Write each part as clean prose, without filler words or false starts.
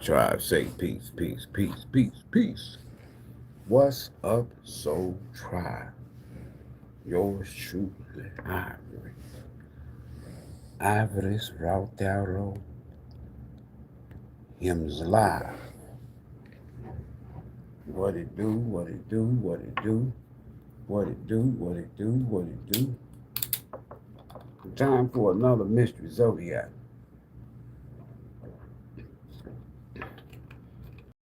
Tribe, say peace, peace, peace, peace, peace. What's up, Soul Tribe? Yours truly, Ivory. Ivory's route arrow. Him's live. What it do, what it do, what it do, what it do, what it do, what it do. Time for another mystery zodiac.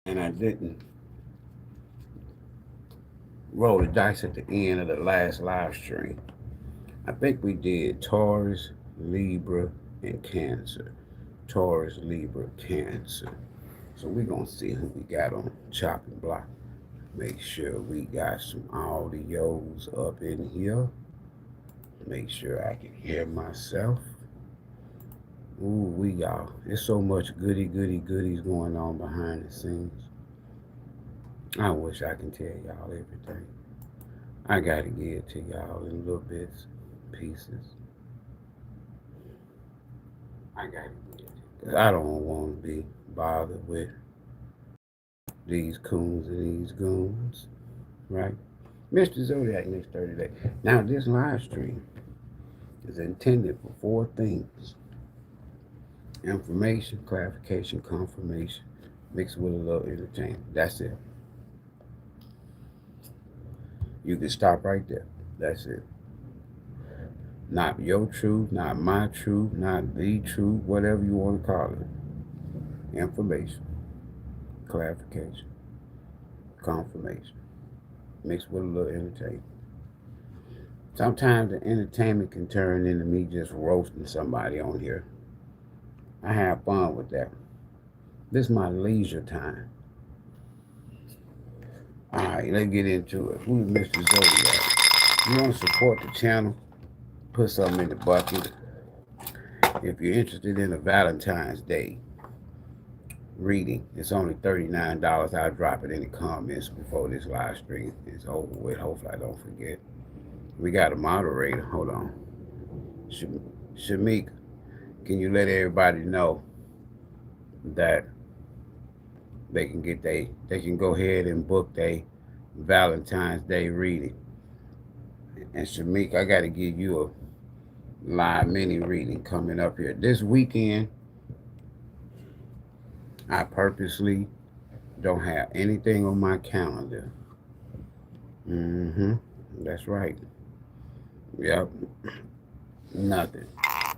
And I didn't roll the dice at the end of the last live stream. I think we did Taurus, Libra, and Cancer. Taurus, Libra, Cancer. So we're going to see who we got on chopping block. Make sure we got some audios up in here. Make sure I can hear myself. Ooh, we got, there's so much goodies going on behind the scenes. I wish I can tell y'all everything. I got to give it to y'all in little bits, pieces. I got to give it. Because I don't want to be bothered with these coons and these goons, right? Mr. Zodiac, next 30 days. Now, this live stream is intended for 4 things: information, clarification, confirmation, mixed with a little entertainment. That's it. You can stop right there. That's it. Not your truth, not my truth, not the truth, whatever you want to call it. Information, clarification, confirmation, mixed with a little entertainment. Sometimes the entertainment can turn into me just roasting somebody on here. I have fun with that. This is my leisure time. All right, let's get into it. Who's Mr. Zodiac? You want to support the channel? Put something in the bucket. If you're interested in a Valentine's Day reading, it's only $39. I'll drop it in the comments before this live stream is over with. Hopefully I don't forget. We got a moderator. Hold on. Shamik, can you let everybody know that they can go ahead and book their Valentine's Day reading? And Shamik, I got to give you a live mini reading coming up here this weekend. I purposely don't have anything on my calendar. That's right. Yep. Nothing. I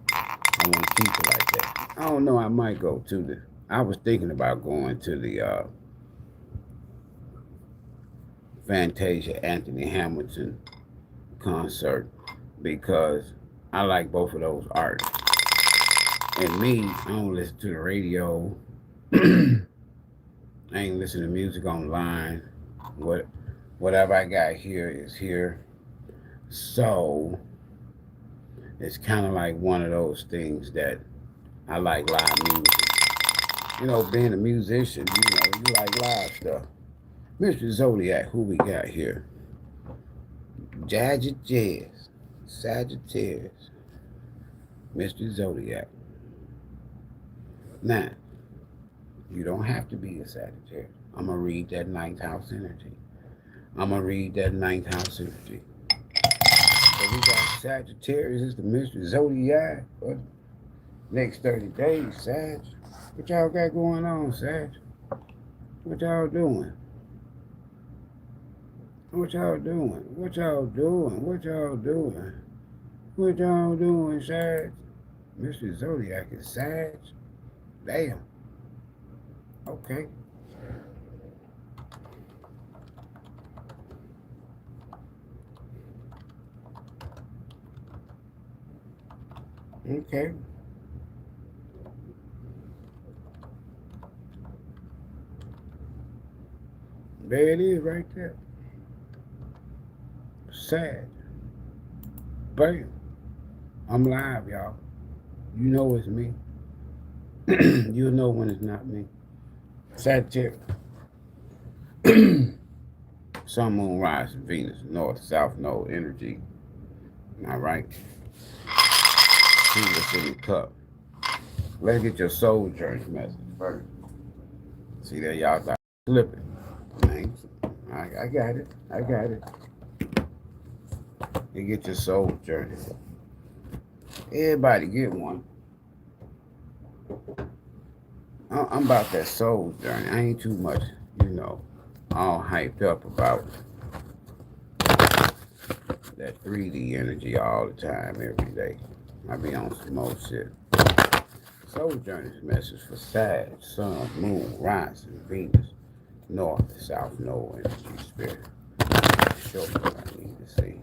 want to keep it like that. I don't know. I might go to I was thinking about going to the Fantasia Anthony Hamilton concert because I like both of those artists. And me, I don't listen to the radio. I ain't listen to music online. Whatever I got here is here. So it's kind of like one of those things that I like live music. You know, being a musician, you like live stuff. Mr. Zodiac, who we got here? Sagittarius. Mr. Zodiac. Now, you don't have to be a Sagittarius. I'm going to read that 9th house energy. So we got Sagittarius. This is the Mr. Zodiac. What? Next 30 days, Sag. What y'all got going on, Sag? What y'all doing? What y'all doing? What y'all doing? What y'all doing? What y'all doing, Sag? Mr. Zodiac is Sag. Damn. Okay. Okay. There it is right there. Sad. Bam. I'm live, y'all. You know it's me. You'll know when it's not me. Sagittarius. Sun, Moon, Rising, Venus, North, South Node energy. All right. See what's in the cup. Let's get your soul journey message first. See that y'all start slipping. I got it. I got it. You get your soul journey. Everybody get one. I'm about that soul journey. I ain't too much, all hyped up about that 3D energy all the time, every day. I be on some more shit. Soul journey's message for Sag, Sun, Moon, Rising, Venus, North, South Node energy spirit. Show me what I need to see.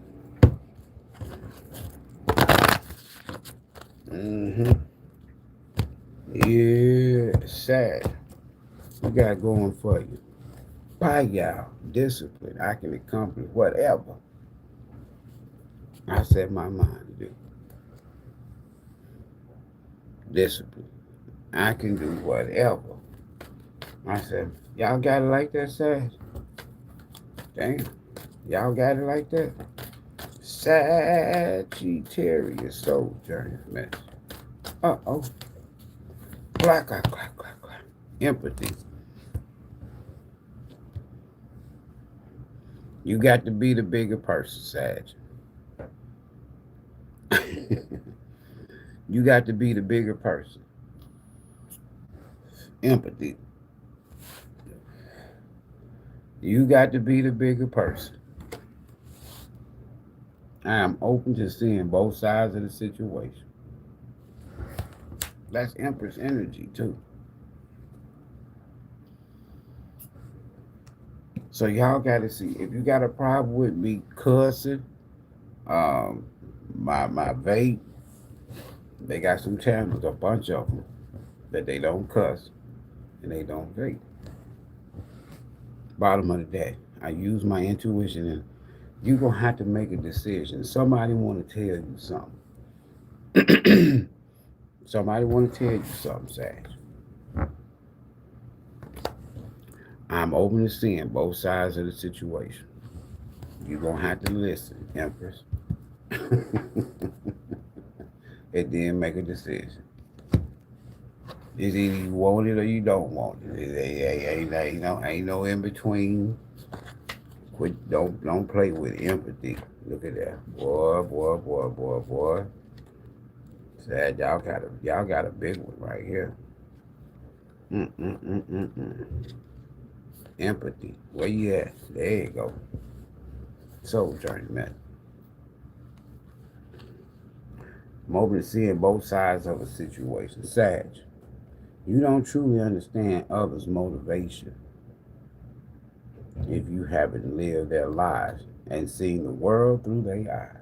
Yeah, Sag. We got going for you. By y'all, discipline. I can accomplish whatever I set my mind to do. Discipline. I can do whatever. I said, y'all got it like that, Sag? Damn. Y'all got it like that? Sagittarius soul journey message. Uh-oh. Clack, clack, clack, clack, clack. Empathy. You got to be the bigger person, Sag. You got to be the bigger person. Empathy. You got to be the bigger person. I am open to seeing both sides of the situation. That's Empress energy, too. So y'all got to see, if you got a problem with me cussing, my vape, they got some channels, a bunch of them, that they don't cuss and they don't vape. Bottom of the day, I use my intuition, and you're going to have to make a decision. Somebody want to tell you something. Somebody want to tell you something, Sag. I'm open to seeing both sides of the situation. You're going to have to listen, Empress. And then make a decision. It's either you want it or you don't want it. Ain't no in between. Quit, don't play with empathy. Look at that. Boy. Sad, y'all got a big one right here. Empathy. Where you at? There you go. Soul journey, man. I'm open to seeing both sides of a situation. Sag, you don't truly understand others' motivation if you haven't lived their lives and seen the world through their eyes.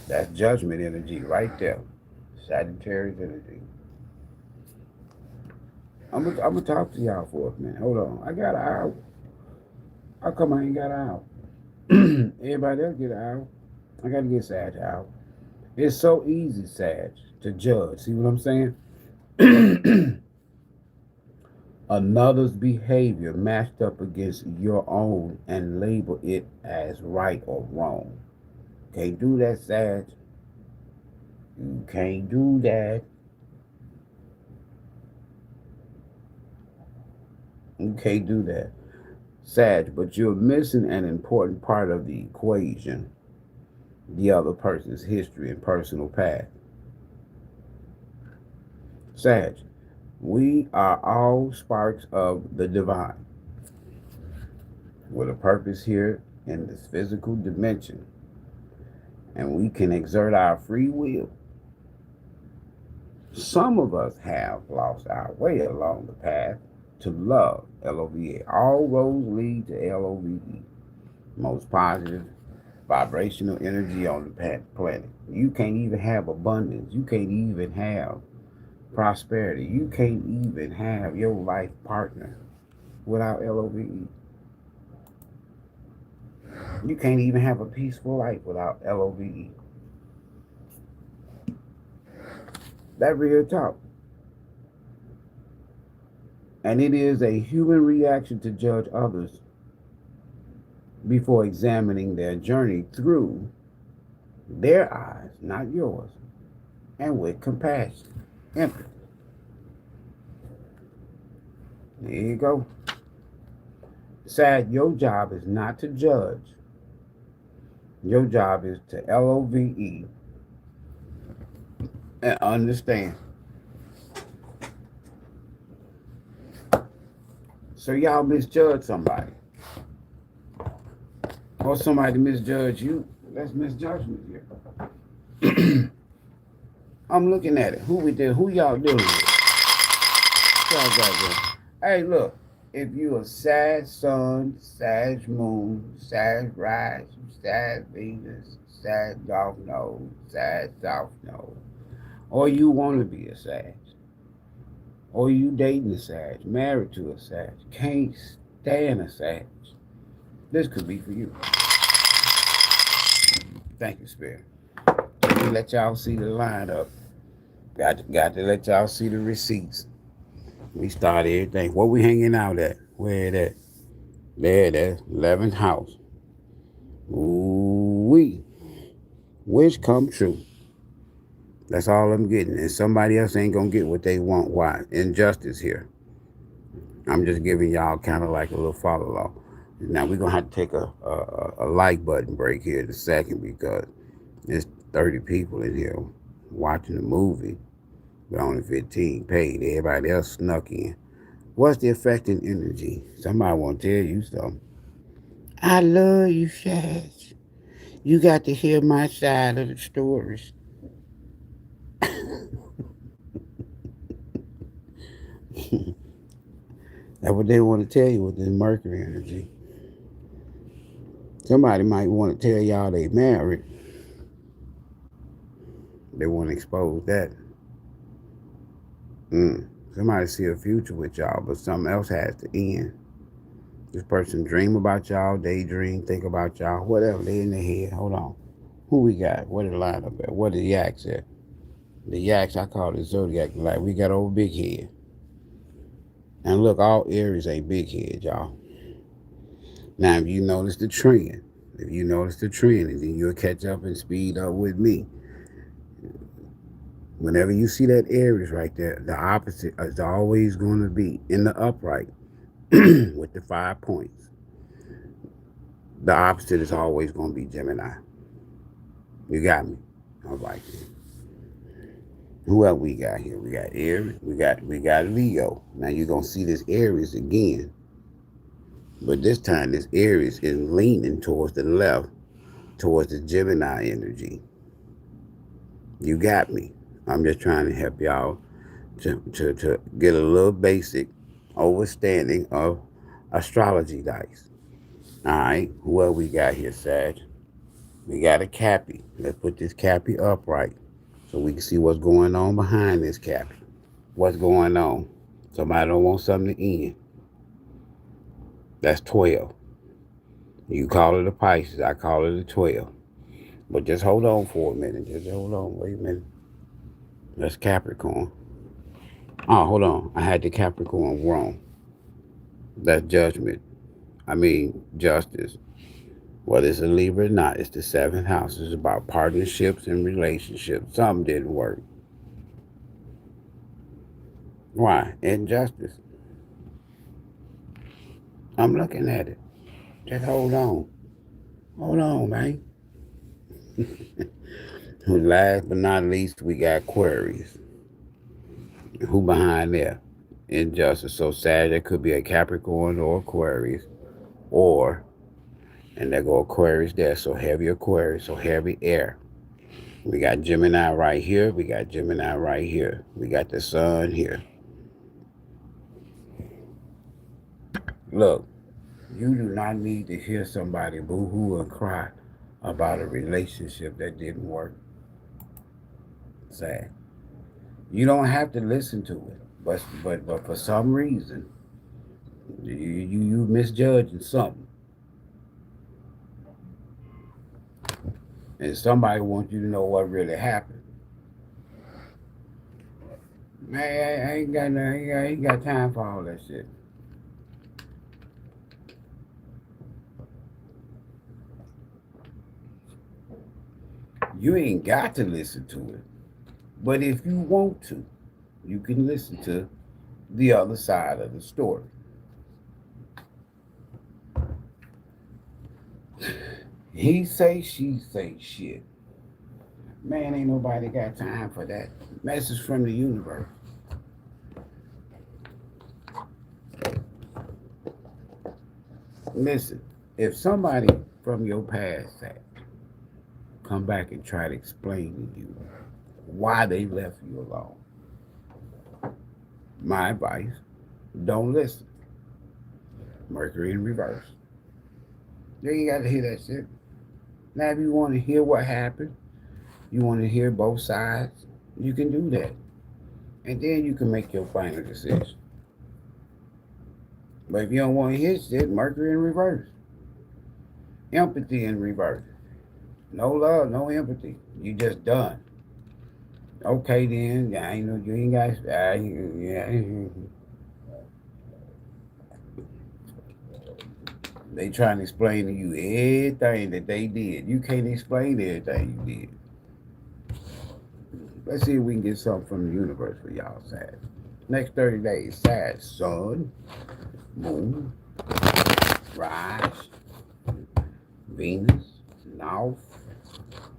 That's judgment energy right there. Sagittarius energy. I'm gonna talk to y'all for a minute. Hold on. I got an hour. How come I ain't got an hour? Everybody else get an hour. I gotta get Sag an hour. It's so easy, Sag, to judge. See what I'm saying? Another's behavior matched up against your own and label it as right or wrong. Can't do that, Sag. You can't do that. You can't do that, Sag, but you're missing an important part of the equation: the other person's history and personal path. Sag, we are all sparks of the divine with a purpose here in this physical dimension, and we can exert our free will. Some of us have lost our way along the path to love, L-O-V-A. All roads lead to L-O-V-E. Most positive vibrational energy on the planet. You can't even have abundance. You can't even have prosperity. You can't even have your life partner without L-O-V-E. You can't even have a peaceful life without L-O-V-E. That real talk. And it is a human reaction to judge others before examining their journey through their eyes, not yours, and with compassion, empathy. There you go. Sad, your job is not to judge. Your job is to LOVE and understand. So y'all misjudge somebody. Or somebody misjudge you. That's misjudgment here. I'm looking at it. Who we did? Who y'all dealing with? Y'all got there. Hey, look. If you a Sag Sun, Sag Moon, Sag Rise, Sag Venus, Sag North Node, Sag South Node, or you want to be a Sag, or you dating a Sag, married to a Sag, can't stand a Sag, this could be for you. Thank you, Spirit. Let me let y'all see the lineup. Got to let y'all see the receipts. We start everything. What we hanging out at? Where it at? There it is. 11th house. Ooh-wee. Wish come true. That's all I'm getting. And somebody else ain't going to get what they want. Why? Injustice here. I'm just giving y'all kind of like a little follow along. Now, we're going to have to take a like button break here in a second because there's 30 people in here watching the movie, but only 15 paid. Everybody else snuck in. What's the affecting energy? Somebody want to tell you something. I love you, Shaz. You got to hear my side of the stories. That's what they want to tell you with this Mercury energy. Somebody might want to tell y'all they married. They want to expose that. Somebody see a future with y'all, but something else has to end. This person dream about y'all, daydream, think about y'all, whatever. They in their head. Hold on. Who we got? Where the line up at? What the yaks at? The yaks, I call it Zodiac. Like, we got old big head. And look, all Aries ain't big head, y'all. Now, if you notice the trend, and then you'll catch up and speed up with me. Whenever you see that Aries right there, the opposite is always going to be in the upright with the 5 points. The opposite is always going to be Gemini. You got me? All right. Who else we got here? We got Aries. We got Leo. Now you're going to see this Aries again. But this time this Aries is leaning towards the left, towards the Gemini energy. You got me. I'm just trying to help y'all to get a little basic understanding of astrology dice. All right, who else we got here, Sag? We got a Cappy. Let's put this Cappy upright so we can see what's going on behind this Cappy. What's going on? Somebody don't want something to end. That's 12. You call it a Pisces, I call it a 12. But just hold on for a minute. Just hold on. Wait a minute. That's Capricorn. Oh, hold on. I had the Capricorn wrong. That's judgment. Justice. Whether it's a Libra or not, it's the 7th house. It's about partnerships and relationships. Something didn't work. Why? Injustice. I'm looking at it. Just hold on. Hold on, man. Last but not least, we got Aquarius. Who behind there? Injustice. So Saturday could be a Capricorn or Aquarius. And there go Aquarius there. So heavy Aquarius. So heavy air. We got Gemini right here. We got Gemini right here. We got the sun here. Look, you do not need to hear somebody boo-hoo and cry about a relationship that didn't work. Sad. You don't have to listen to it, but for some reason, you misjudging something, and somebody wants you to know what really happened. Man, I ain't got time for all that shit. You ain't got to listen to it. But if you want to, you can listen to the other side of the story. He say, she say shit. Man, ain't nobody got time for that. Message from the universe. Listen, if somebody from your past come back and try to explain to you why they left you alone, my advice, don't listen. Mercury in reverse. You ain't got to hear that shit. Now, if you want to hear what happened, you want to hear both sides, you can do that. And then you can make your final decision. But if you don't want to hear shit, Mercury in reverse. Empathy in reverse. No love, no empathy. You just done. Okay then, I ain't know you ain't got. They trying to explain to you everything that they did. You can't explain everything you did. Let's see if we can get something from the universe for y'all, Sag. Next 30 days, Sag, Sun, Moon, Rise, Venus, North,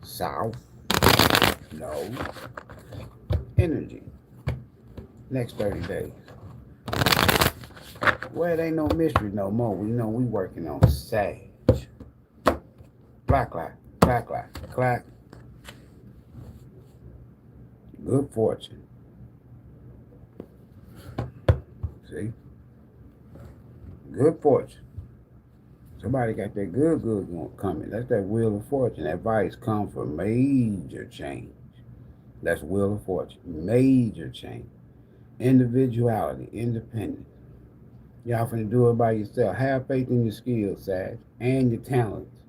South, Node, Energy. Next 30 days. Well, it ain't no mystery no more. We know we working on Sag. Black light, black light, clack. Good fortune. See? Good fortune. Somebody got that good coming. That's that wheel of fortune. That advice come for major change. That's wheel of fortune. Major change. Individuality, independence. Y'all finna do it by yourself. Have faith in your skills, Sag, and your talents,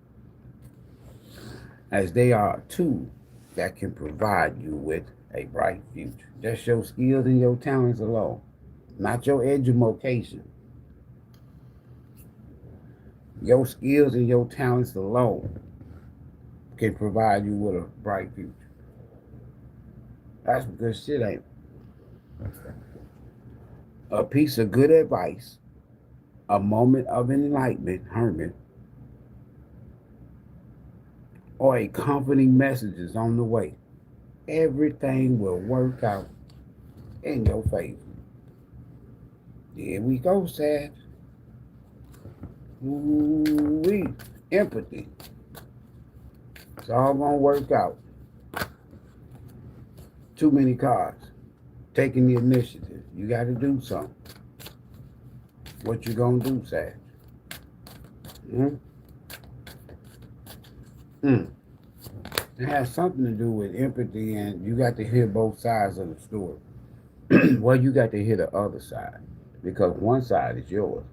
as they are tools that can provide you with a bright future. Just your skills and your talents alone, not your education. Your skills and your talents alone can provide you with a bright future. That's good shit, ain't it? A piece of good advice, a moment of enlightenment, Herman, or a comforting message is on the way. Everything will work out in your favor. Here we go, Sag. Ooh-wee. Empathy. It's all gonna work out. Too many cards. Taking the initiative. You gotta do something. What you gonna do, Sag? It has something to do with empathy, and you got to hear both sides of the story. Well, you got to hear the other side, because one side is yours.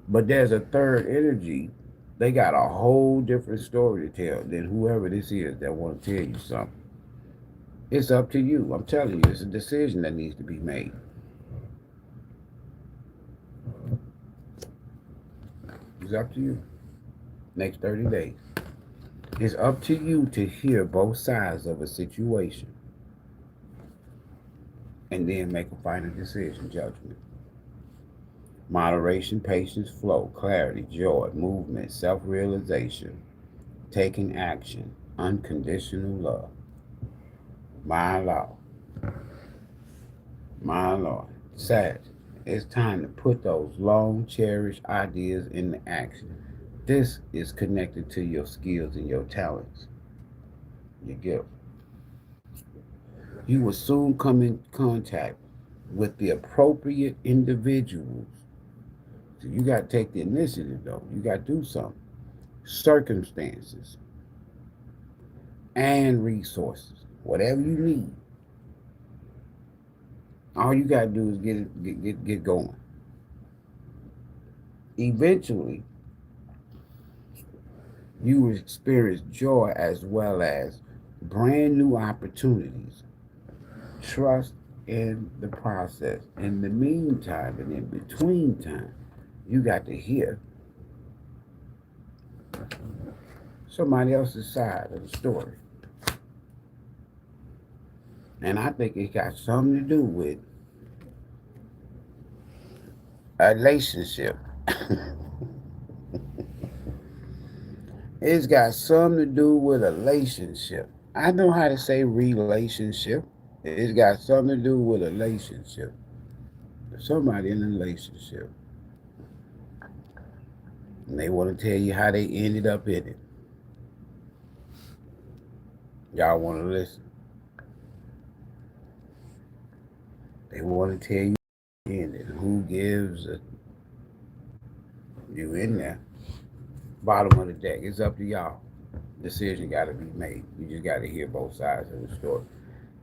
But there's a third energy. They got a whole different story to tell than whoever this is that want to tell you something. It's up to you. I'm telling you, it's a decision that needs to be made. It's up to you. Next 30 days. It's up to you to hear both sides of a situation and then make a final decision, judgment. Moderation, patience, flow, clarity, joy, movement, self-realization, taking action, unconditional love. My Lord. My Lord. Sag, it's time to put those long cherished ideas into action. This is connected to your skills and your talents, your gift. You will soon come in contact with the appropriate individuals. So you got to take the initiative, though. You got to do something. Circumstances and resources, whatever you need. All you got to do is get going. Eventually, you will experience joy as well as brand new opportunities. Trust in the process. In the meantime and in between time, you got to hear somebody else's side of the story. And I think it got something to do with a relationship. It's got something to do with a relationship. I know how to say relationship. It's got something to do with a relationship. Somebody in a relationship. And they want to tell you how they ended up in it. Y'all want to listen. They want to tell you in it. Who gives a, you in there. Bottom of the deck. It's up to y'all. Decision got to be made. You just got to hear both sides of the story.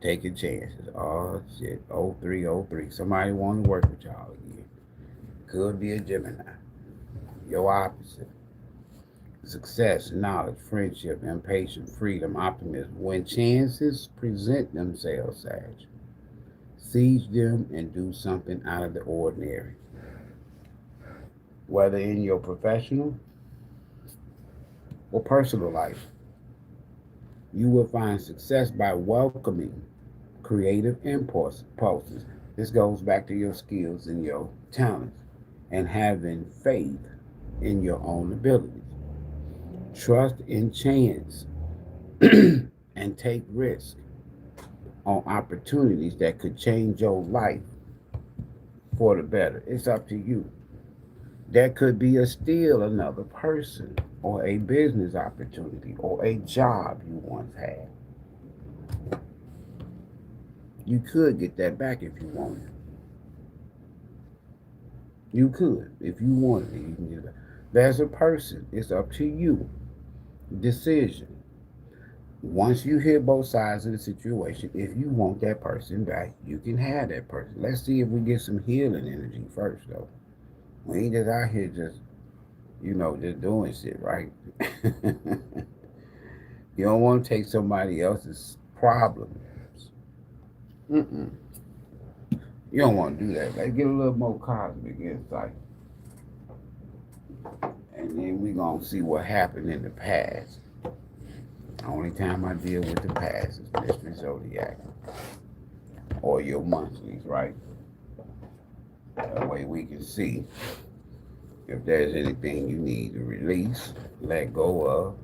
Taking chances. Oh, shit. 0303. Somebody want to work with y'all again. Could be a Gemini. Your opposite. Success, knowledge, friendship, impatience, freedom, optimism. When chances present themselves, Sag, seize them and do something out of the ordinary. Whether in your professional or personal life, you will find success by welcoming creative impulses. This goes back to your skills and your talents and having faith in your own abilities. Trust in chance and take risks on opportunities that could change your life for the better. It's up to you. That could be a still another person or a business opportunity or a job you once had. You could get that back if you wanted. You could. If you wanted it, you can get it back. There's a person. It's up to you. Decision. Once you hear both sides of the situation, if you want that person back, you can have that person. Let's see if we get some healing energy first, though. We ain't just out here just doing shit, right? You don't want to take somebody else's problems. Mm-mm. You don't want to do that. Let's get a little more cosmic insight. And then we going to see what happened in the past. The only time I deal with the past is Mystery Zodiac. Or your monthlies, right? That way we can see if there's anything you need to release, let go of,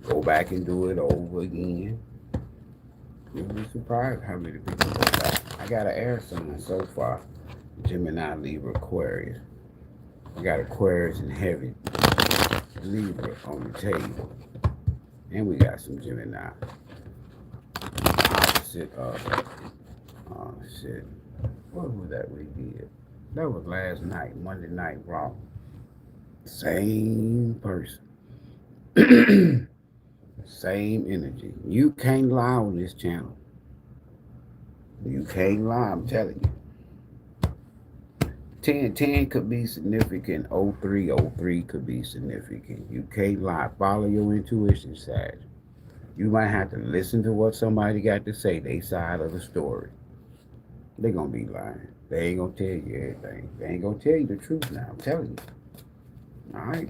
go back and do it over again. You'll be surprised how many people go back. I got an air sign so far. Gemini, Libra, Aquarius. I got Aquarius and heavy Libra on the table. And we got some Gemini. Opposite of, oh shit. What was that we did? That was last night, Monday Night Raw. Same person. Same energy. You can't lie on this channel. You can't lie, I'm telling you. 10 could be significant. 03 could be significant. You can't lie. Follow your intuition, Sag. You might have to listen to what somebody got to say, their side of the story. They're going to be lying. They ain't going to tell you everything. They ain't going to tell you the truth now. I'm telling you. All right?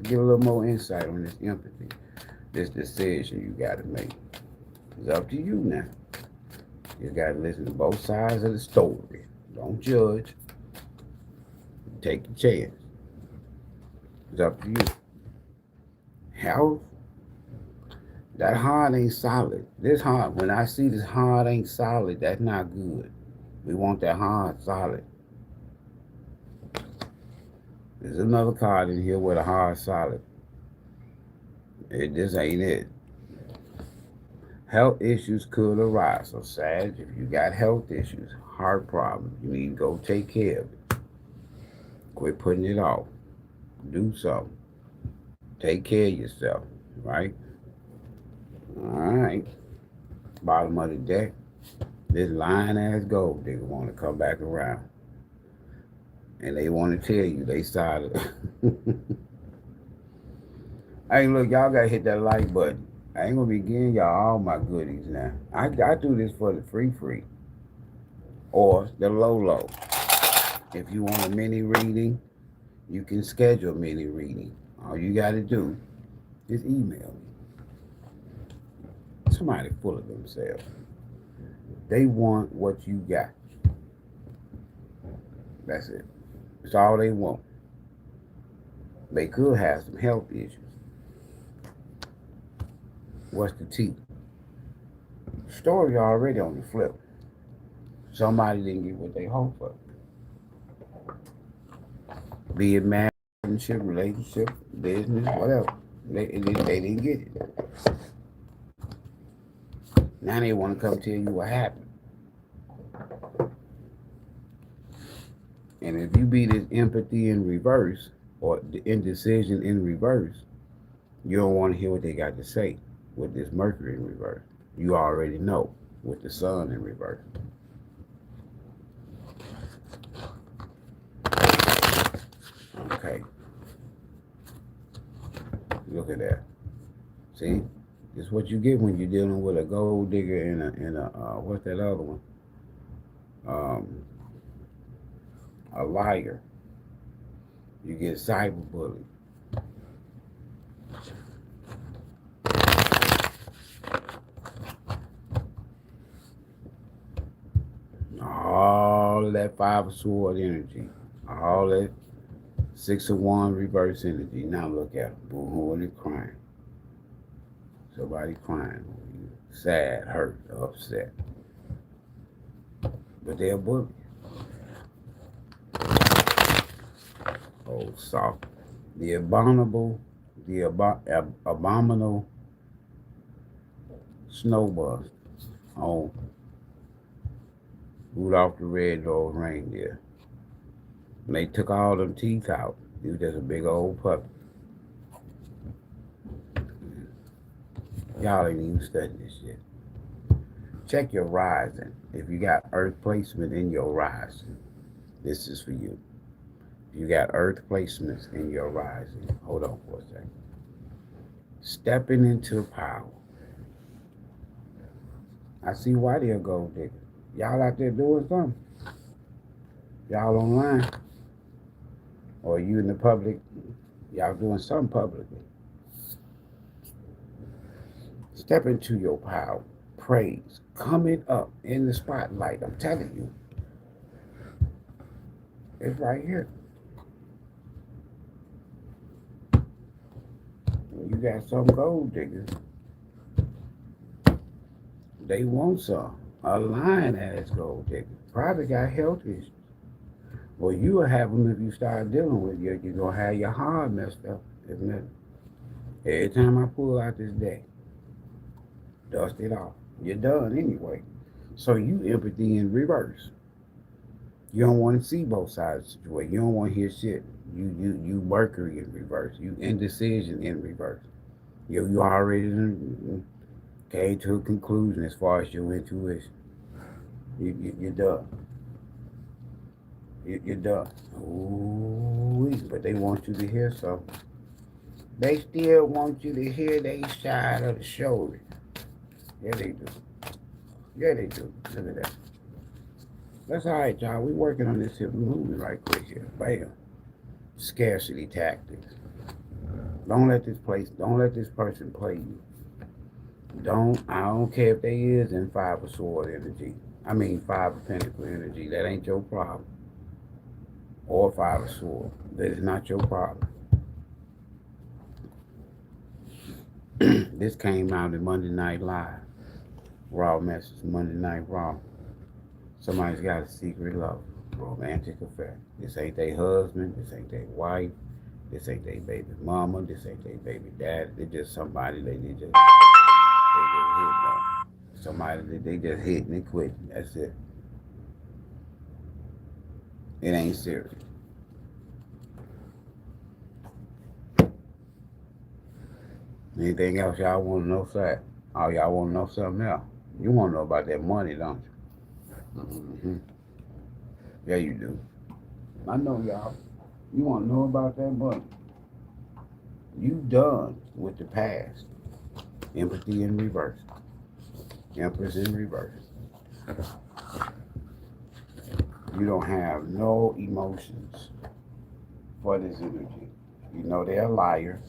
Give a little more insight on this empathy, this decision you got to make. It's up to you now. You got to listen to both sides of the story. Don't judge. Take the chance. It's up to you. Health. That heart ain't solid. This heart, when I see this heart ain't solid, that's not good. We want that heart solid. There's another card in here with a heart solid. This ain't it. Health issues could arise. So, Sag, if you got health issues, heart problems, you need to go take care of it. Quit putting it off. Do something. Take care of yourself, right? All right. Bottom of the deck. This lying ass gold digger want to come back around. And they want to tell you they side of it. Hey, look, y'all got to hit that like button. I ain't going to be giving y'all all my goodies now. I do this for the free. Or the low. If you want a mini reading, you can schedule a mini reading. All you got to do is email me. Somebody full of themselves. They want what you got. That's it. That's all they want. They could have some health issues. What's the tea? Story already on the flip. Somebody didn't get what they hoped for. Be it marriage, relationship, business, whatever. They didn't get it. Now they want to come tell you what happened. And if you be this empathy in reverse, or the indecision in reverse, you don't want to hear what they got to say with this Mercury in reverse. You already know with the Sun in reverse. Okay. Look at that. See? This is what you get when you're dealing with a gold digger and a what's that other one? A liar. You get cyberbullied. All of that 5 of Swords energy, all that 6 of Wands reverse energy. Now look at them, boo-hooing and crying. Somebody crying, sad, hurt, upset. But they're bullied. Oh, soft. The abominable snowbust on Rudolph the Red-Nosed Reindeer. When they took all them teeth out, he was just a big old puppy. Y'all ain't even studying this shit. Check your rising. If you got earth placement in your rising, this is for you. If you got earth placements in your rising, hold on for a second. Stepping into power. I see why they're gold diggers. Y'all out there doing something. Y'all online. Or you in the public, y'all doing something publicly. Step into your power. Praise. Coming up in the spotlight. I'm telling you. It's right here. You got some gold diggers. They want some. A lion ass gold digger. Probably got health issues. Well, you will have them if you start dealing with you. You're going to have your heart messed up, isn't it? Every time I pull out this deck, dust it off. You're done anyway. So you empathy in reverse. You don't want to see both sides of the situation. You don't want to hear shit. You Mercury in reverse. You indecision in reverse. You already came to a conclusion as far as your intuition. You're done. You're done. Ooh, but they want you to hear something. They still want you to hear their side of the story. Yeah, they do. Yeah, they do. Look at that. That's all right, y'all. We working on this here. We moving right quick here. Bam. Scarcity tactics. Don't let this person play you. I don't care if they is in 5 of Sword energy. I mean 5 of Pentacle energy. That ain't your problem. Or 5 of Sword. That is not your problem. This came out in Monday Night Live. Raw message, Monday Night Raw. Somebody's got a secret love, romantic affair. This ain't their husband, this ain't their wife, this ain't their baby mama, this ain't their baby dad. They're just somebody they just hit on. Somebody that they just hit and quit. That's it. It ain't serious. Anything else y'all want to know, sir? Oh, y'all want to know something else? You want to know about that money, don't you? Mm-hmm. Yeah, you do. I know, y'all. You want to know about that money. You done with the past. Empathy in reverse. Empress in reverse. You don't have no emotions for this energy. You know they're a liar.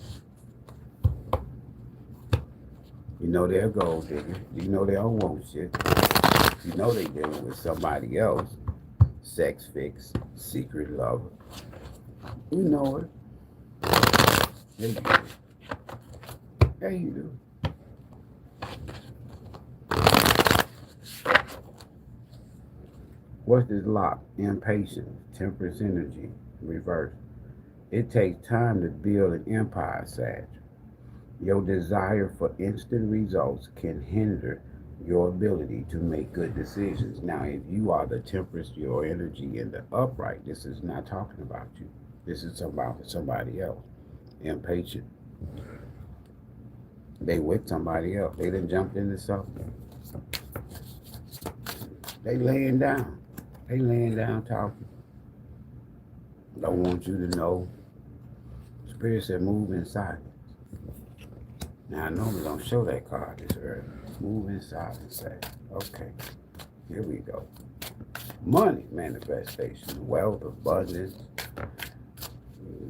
You know they're gold diggers. You know they don't want shit. You know they dealing with somebody else. Sex fix, secret lover. You know it. Yeah, you do. Yeah, you do. What's this lock? Impatience, temperance energy, reverse. It takes time to build an empire, Sag. Your desire for instant results can hinder your ability to make good decisions. Now, if you are the temperance, your energy in the upright, this is not talking about you. This is about somebody else. Impatient. They with somebody else. They done jumped into something. They laying down. They laying down talking. Don't want you to know. Spirit said move inside. Now I normally don't show that card this early. Move inside and say, okay, here we go. Money manifestation, wealth, abundance,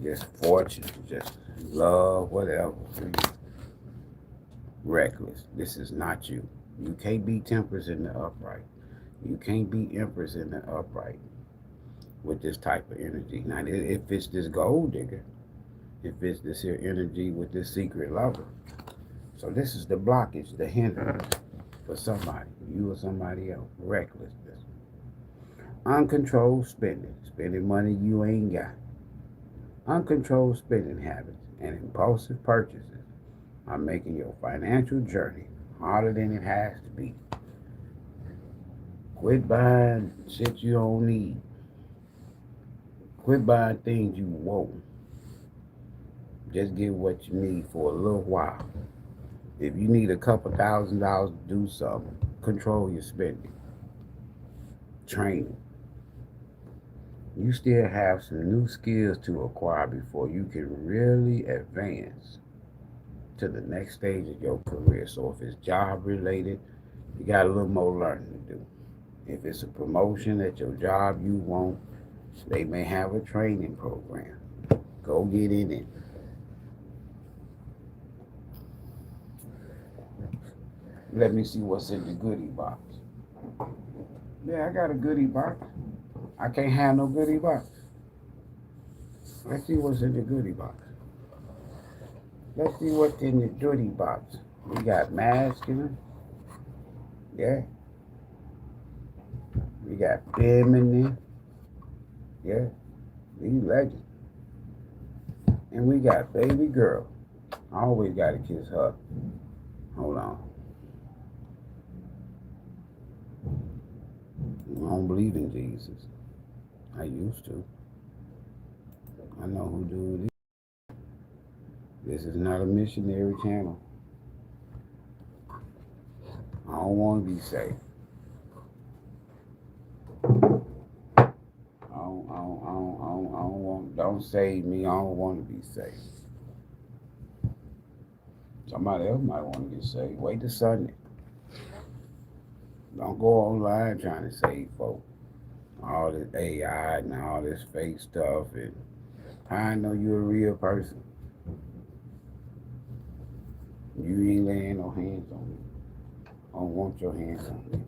just fortune, just love, whatever. Reckless. This is not you. You can't be temperance in the upright. You can't be empress in the upright with this type of energy. Now, if it's this gold digger, if it's this here energy with this secret lover, so this is the blockage, the hindrance for somebody, you or somebody else. Recklessness. Uncontrolled spending. Spending money you ain't got. Uncontrolled spending habits and impulsive purchases are making your financial journey harder than it has to be. Quit buying shit you don't need. Quit buying things you won't. Just get what you need for a little while. If you need a couple $1,000 to do something, control your spending. Training. You still have some new skills to acquire before you can really advance to the next stage of your career. So if it's job related, you got a little more learning to do. If it's a promotion at your job you want, they may have a training program. Go get in it. Let me see what's in the goodie box. Yeah, I got a goodie box. I can't have no goodie box. Let's see what's in the goodie box. Let's see what's in the goodie box. We got masculine. Yeah. We got feminine. Yeah. These legends. And we got baby girl. I always gotta kiss her. Hold on. I don't believe in Jesus. I used to. I know who do this. This is not a missionary channel. I don't want to be safe. Don't save me. I don't want to be saved. Somebody else might want to get saved. Wait till Sunday. Don't go online trying to save folks. All this AI and all this fake stuff. And I know you're a real person. You ain't laying no hands on me. I don't want your hands on me.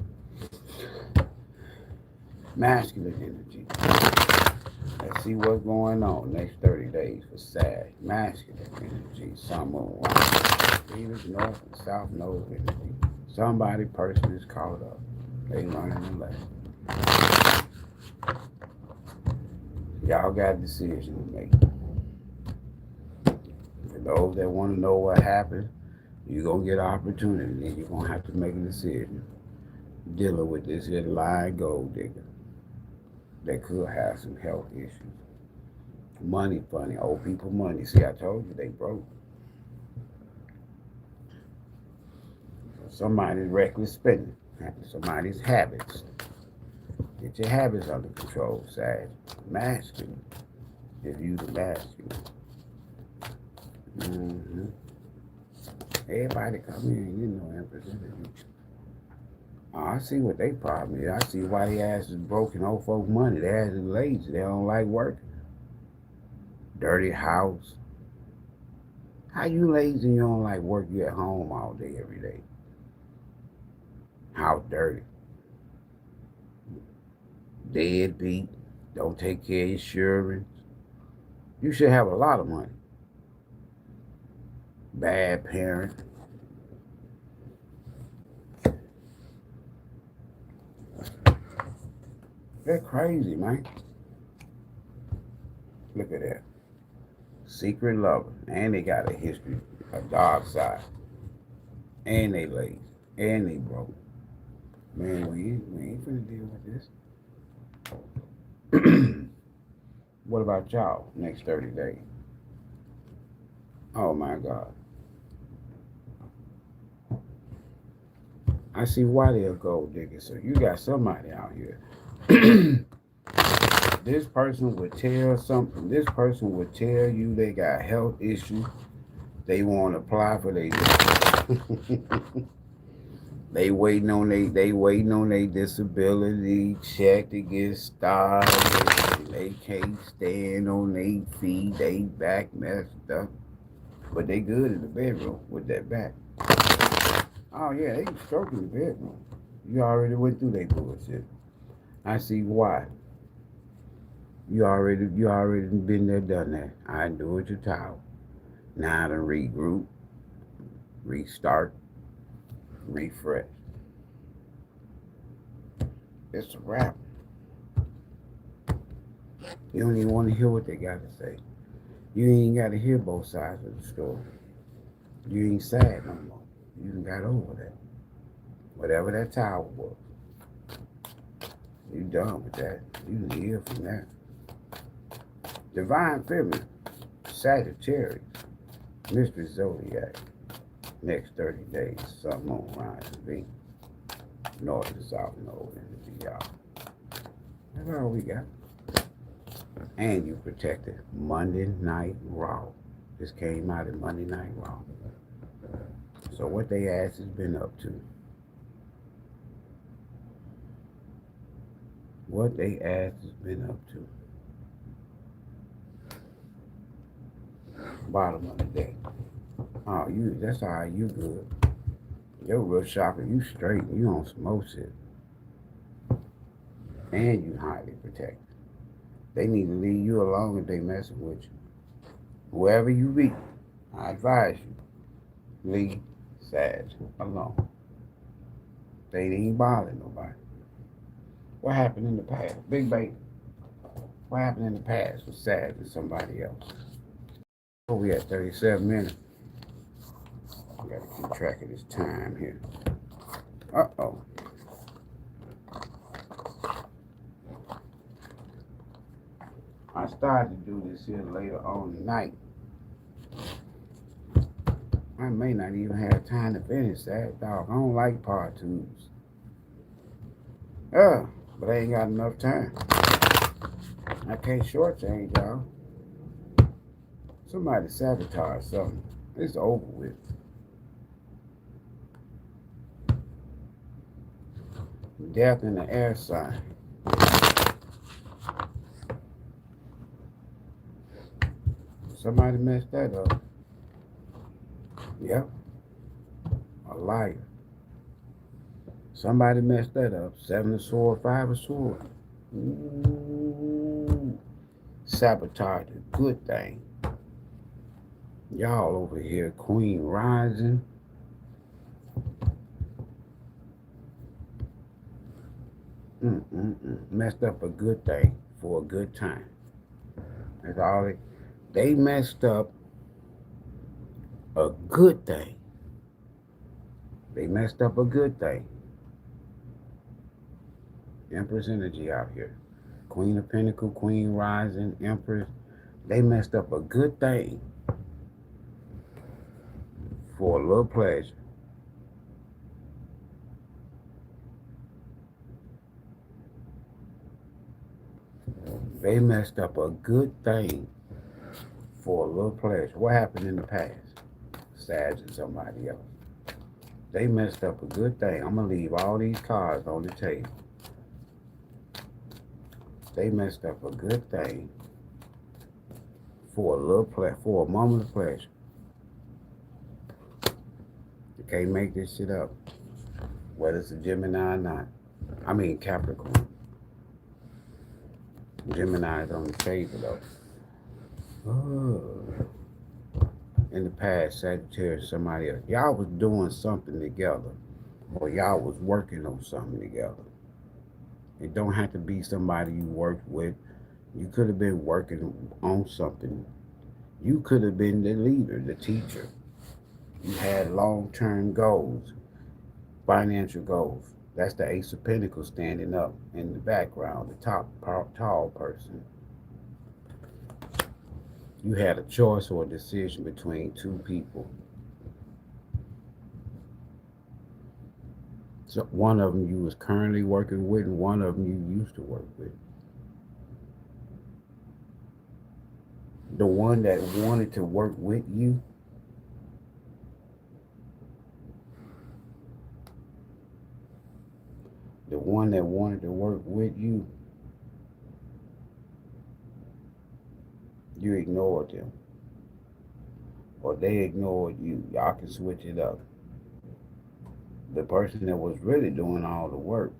Masculine energy. Let's see what's going on next 30 days for Sag. Masculine energy. Someone Venus, North and South Node energy. Somebody, person is caught up. They learning a lesson. Y'all got a decision to make. For those that want to know what happened, you're going to get an opportunity and you're going to have to make a decision dealing with this here lying gold digger that could have some health issues. Money funny, old people money. See, I told you they broke. Somebody's reckless spending. Somebody's habits. Get your habits under control, Sag. Masculine. If you the masculine. Everybody come in, you know, Empress energy. Oh, I see what they problem is. I see why their ass is broken. Old folk money. Their ass is lazy. They don't like working. Dirty house. How you lazy and you don't like work? You at home all day, every day. House dirty. Deadbeat. Don't take care of your insurance. You should have a lot of money. Bad parent. They're crazy, man. Look at that. Secret lover. And they got a history, a dark side. And they lazy. And they broke. Man, we ain't finna deal with this. What about y'all? Next 30 days. Oh my God. I see why they're gold diggers. So you got somebody out here. This person would tell something. This person would tell you they got health issues. They want to apply for their. They waiting on their disability check to get started. They can't stand on their feet. They back messed up, but they good in the bedroom with that back. Oh yeah, they can stroke in the bedroom. You already went through that bullshit. I see why. You already been there, done that. I do it, you're tired. Now to regroup, restart, refresh. It's a wrap. You don't even want to hear what they got to say. You ain't got to hear both sides of the story. You ain't sad no more. You done got over that. Whatever that tower was. You done with that. You can heal from that. Divine Feminine, Sagittarius, Mystery Zodiac, next 30 days, Sun, Moon, Rise, V, North to South Node, and y'all. That's all we got. And you protected Monday Night Raw. This came out in Monday Night Raw. So what they ass has been up to? What they ass has been up to? Bottom of the day. Oh, that's all right, you good. You're real shocker, you straight, you don't smoke shit. And you highly protected. They need to leave you alone if they messing with you. Whoever you be, I advise you, leave Sag alone. They ain't bothering nobody. What happened in the past? Big baby. What happened in the past with Sag and somebody else? Oh, we at 37 minutes. We gotta keep track of this time here. Uh-oh. I started to do this here later on tonight. I may not even have time to finish that, dog. I don't like part twos. But I ain't got enough time. I can't shortchange, y'all. Somebody sabotage something. It's over with. Death in the air sign. Somebody messed that up. Yep. A liar. Somebody messed that up. 7 of swords, 5 of swords. Ooh. Sabotage a good thing. Y'all over here, Queen rising. Messed up a good thing for a good time. That's all they messed up a good thing. They messed up a good thing. Empress energy out here. Queen of Pentacles, Queen rising, Empress. They messed up a good thing for a little pleasure. They messed up a good thing for a little pleasure. What happened in the past? Sag and somebody else. They messed up a good thing. I'm going to leave all these cards on the table. They messed up a good thing for a little for a moment of pleasure. Can't make this shit up. Whether it's a Gemini or not. I mean Capricorn. Gemini is on the table though. Oh. In the past, Sagittarius, somebody else. Y'all was doing something together. Or y'all was working on something together. It don't have to be somebody you worked with. You could have been working on something. You could have been the leader, the teacher. You had long-term goals, financial goals. That's the Ace of Pentacles standing up in the background, the tall person. You had a choice or a decision between two people. So one of them you was currently working with and one of them you used to work with. The one that wanted to work with you, the one that wanted to work with you, you ignored them. Or they ignored you. Y'all can switch it up. The person that was really doing all the work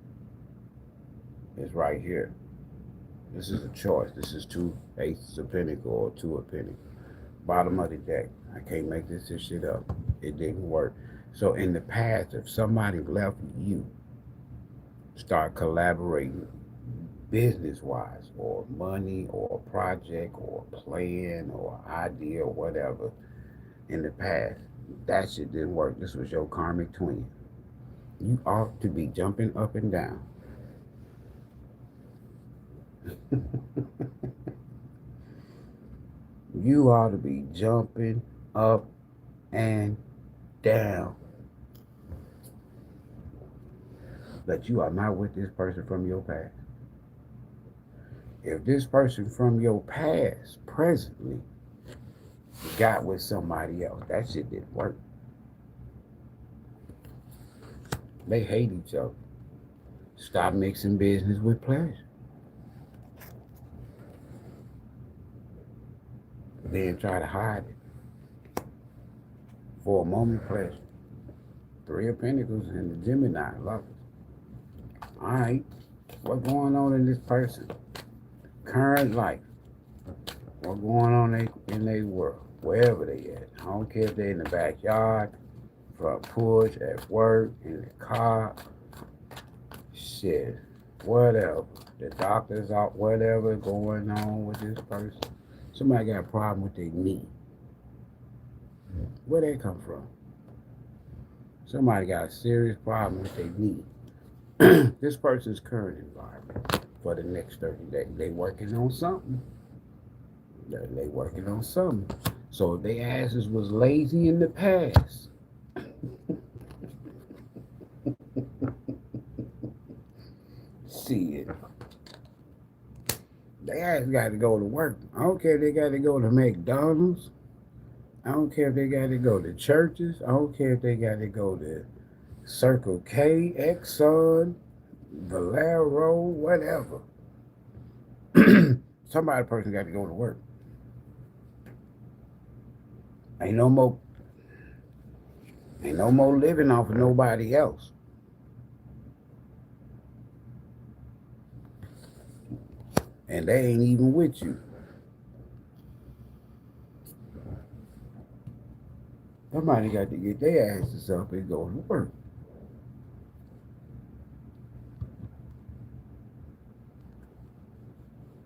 is right here. This is a choice. This is two aces of pentacles or two of pentacles. Bottom of the deck. I can't make this shit up. It didn't work. So in the past, if somebody left you, start collaborating business-wise or money or a project or a plan or idea or whatever in the past, that shit didn't work. This was your karmic twin. You ought to be jumping up and down. You ought to be jumping up and down. That you are not with this person from your past. If this person from your past presently got with somebody else, that shit didn't work. They hate each other. Stop mixing business with pleasure. Then try to hide it. For a moment pleasure. Three of Pentacles and the Gemini lovers. Alright, what's going on in this person? Current life. What's going on in their world? Wherever they at. I don't care if they're in the backyard, front porch, at work, in the car. Shit. Whatever. The doctor's out, whatever going on with this person. Somebody got a problem with their knee. Where they come from? Somebody got a serious problem with their knee. This person's current environment for the next 30 days. They working on something. They working on something. So if their asses was lazy in the past, see it. They ass got to go to work. I don't care if they got to go to McDonald's. I don't care if they got to go to churches. I don't care if they got to go to Circle K, Exxon, Valero, whatever. Somebody person got to go to work. Ain't no more living off of nobody else. And they ain't even with you. Somebody got to get their asses up and go to work.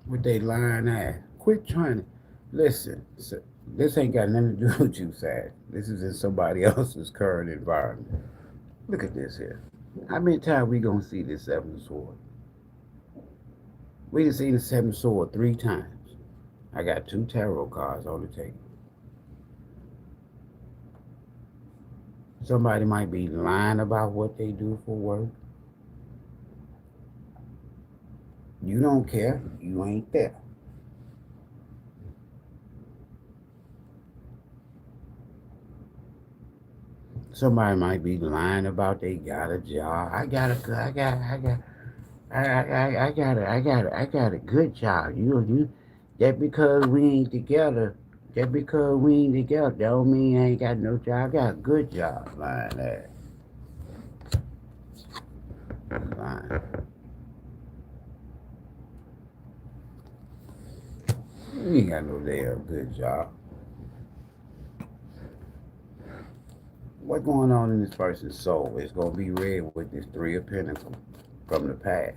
With they lying ass. Quit trying to listen. This ain't got nothing to do with you, Sad. This is in somebody else's current environment. Look at this here. How many times we gonna see this Seven of Swords? We done seen the Seven of Swords 3 times. I got 2 tarot cards on the table. Somebody might be lying about what they do for work. You don't care. You ain't there. Somebody might be lying about they got a job. I got a good job. You that because we ain't together, Just because we ain't together, don't mean I ain't got no job. I got a good job. Lying that. Lying. You ain't got no damn good job. What's going on in this person's soul? It's going to be read with this Three of Pentacles from the past.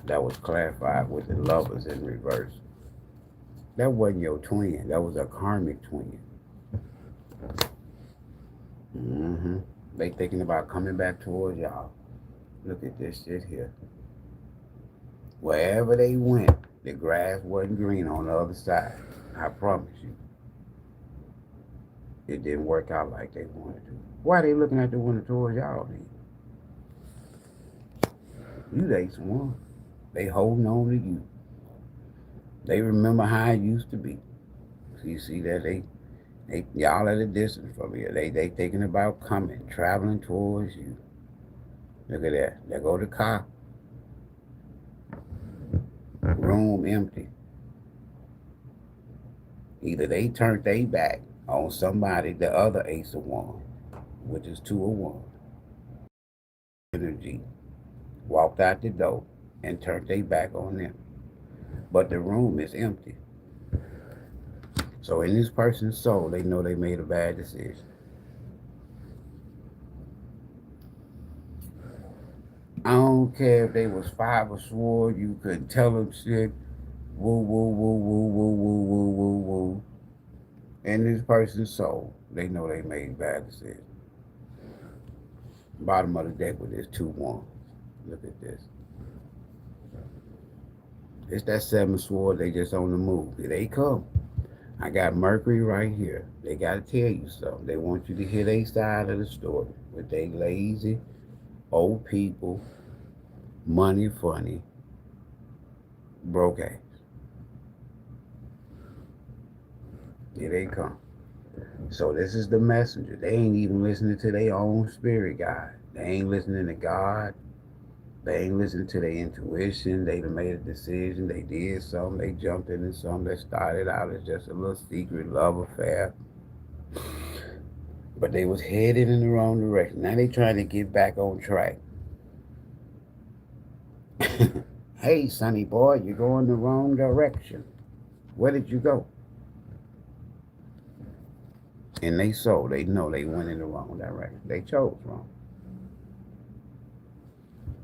That was clarified with the Lovers in reverse. That wasn't your twin. That was a karmic twin. They thinking about coming back towards y'all. Look at this shit here. Wherever they went, the grass wasn't green on the other side. I promise you. It didn't work out like they wanted to. Why are they looking at the window towards y'all then? You they one. They holding on to you. They remember how it used to be. So you see that they y'all at a distance from here. They thinking about coming, traveling towards you. Look at that. There go the car. Room empty. Either they turned their back on somebody, the other Ace of Wands, which is Two of Wands. Energy. Walked out the door and turned their back on them. But the room is empty. So in this person's soul, they know they made a bad decision. I don't care if they was Five of Swords, you could tell them shit. Woo, woo, woo, woo, woo, woo, woo, woo, woo. In this person's soul, they know they made bad decisions. Bottom of the deck with this 2-1. Look at this. It's that 7 of Swords, they just on the move. Here they come. I got Mercury right here. They got to tell you something. They want you to hear their side of the story. With they lazy, old people, money funny, broke ass. Here they come. So this is the messenger. They ain't even listening to their own spirit guide. They ain't listening to God. They ain't listening to their intuition. They done made a decision. They did something. They jumped into something that started out as just a little secret love affair. But they was headed in the wrong direction. Now they trying to get back on track. Hey, sonny boy, you're going the wrong direction. Where did you go? And they soul, they know they went in the wrong direction. They chose wrong.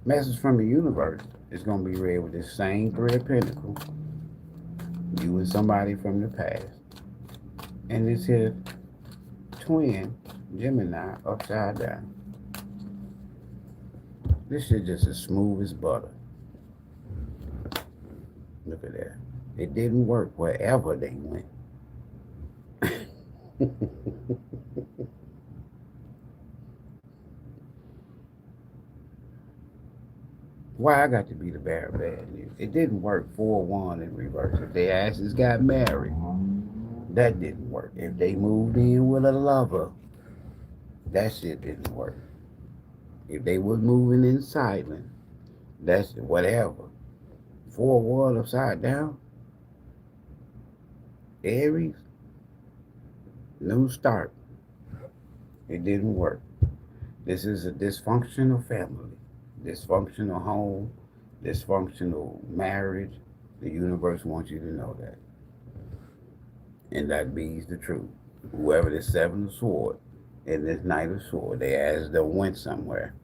Message from the universe is going to be read with this same Three of Pentacles. You and somebody from the past. And this here twin, Gemini, upside down. This shit just as smooth as butter. Look at that. It didn't work wherever they went. Why I got to be the bearer of bad news? It didn't work 4-1 in reverse. If their asses got married, that didn't work. If they moved in with a lover, that shit didn't work. If they was moving in silent, that's whatever. 4-1 upside down. Aries, new start. It didn't work. This is a dysfunctional family, dysfunctional home, dysfunctional marriage. The universe wants you to know that. And that means the truth. Whoever the 7 of Swords and this Knight of Swords, they ass them went somewhere,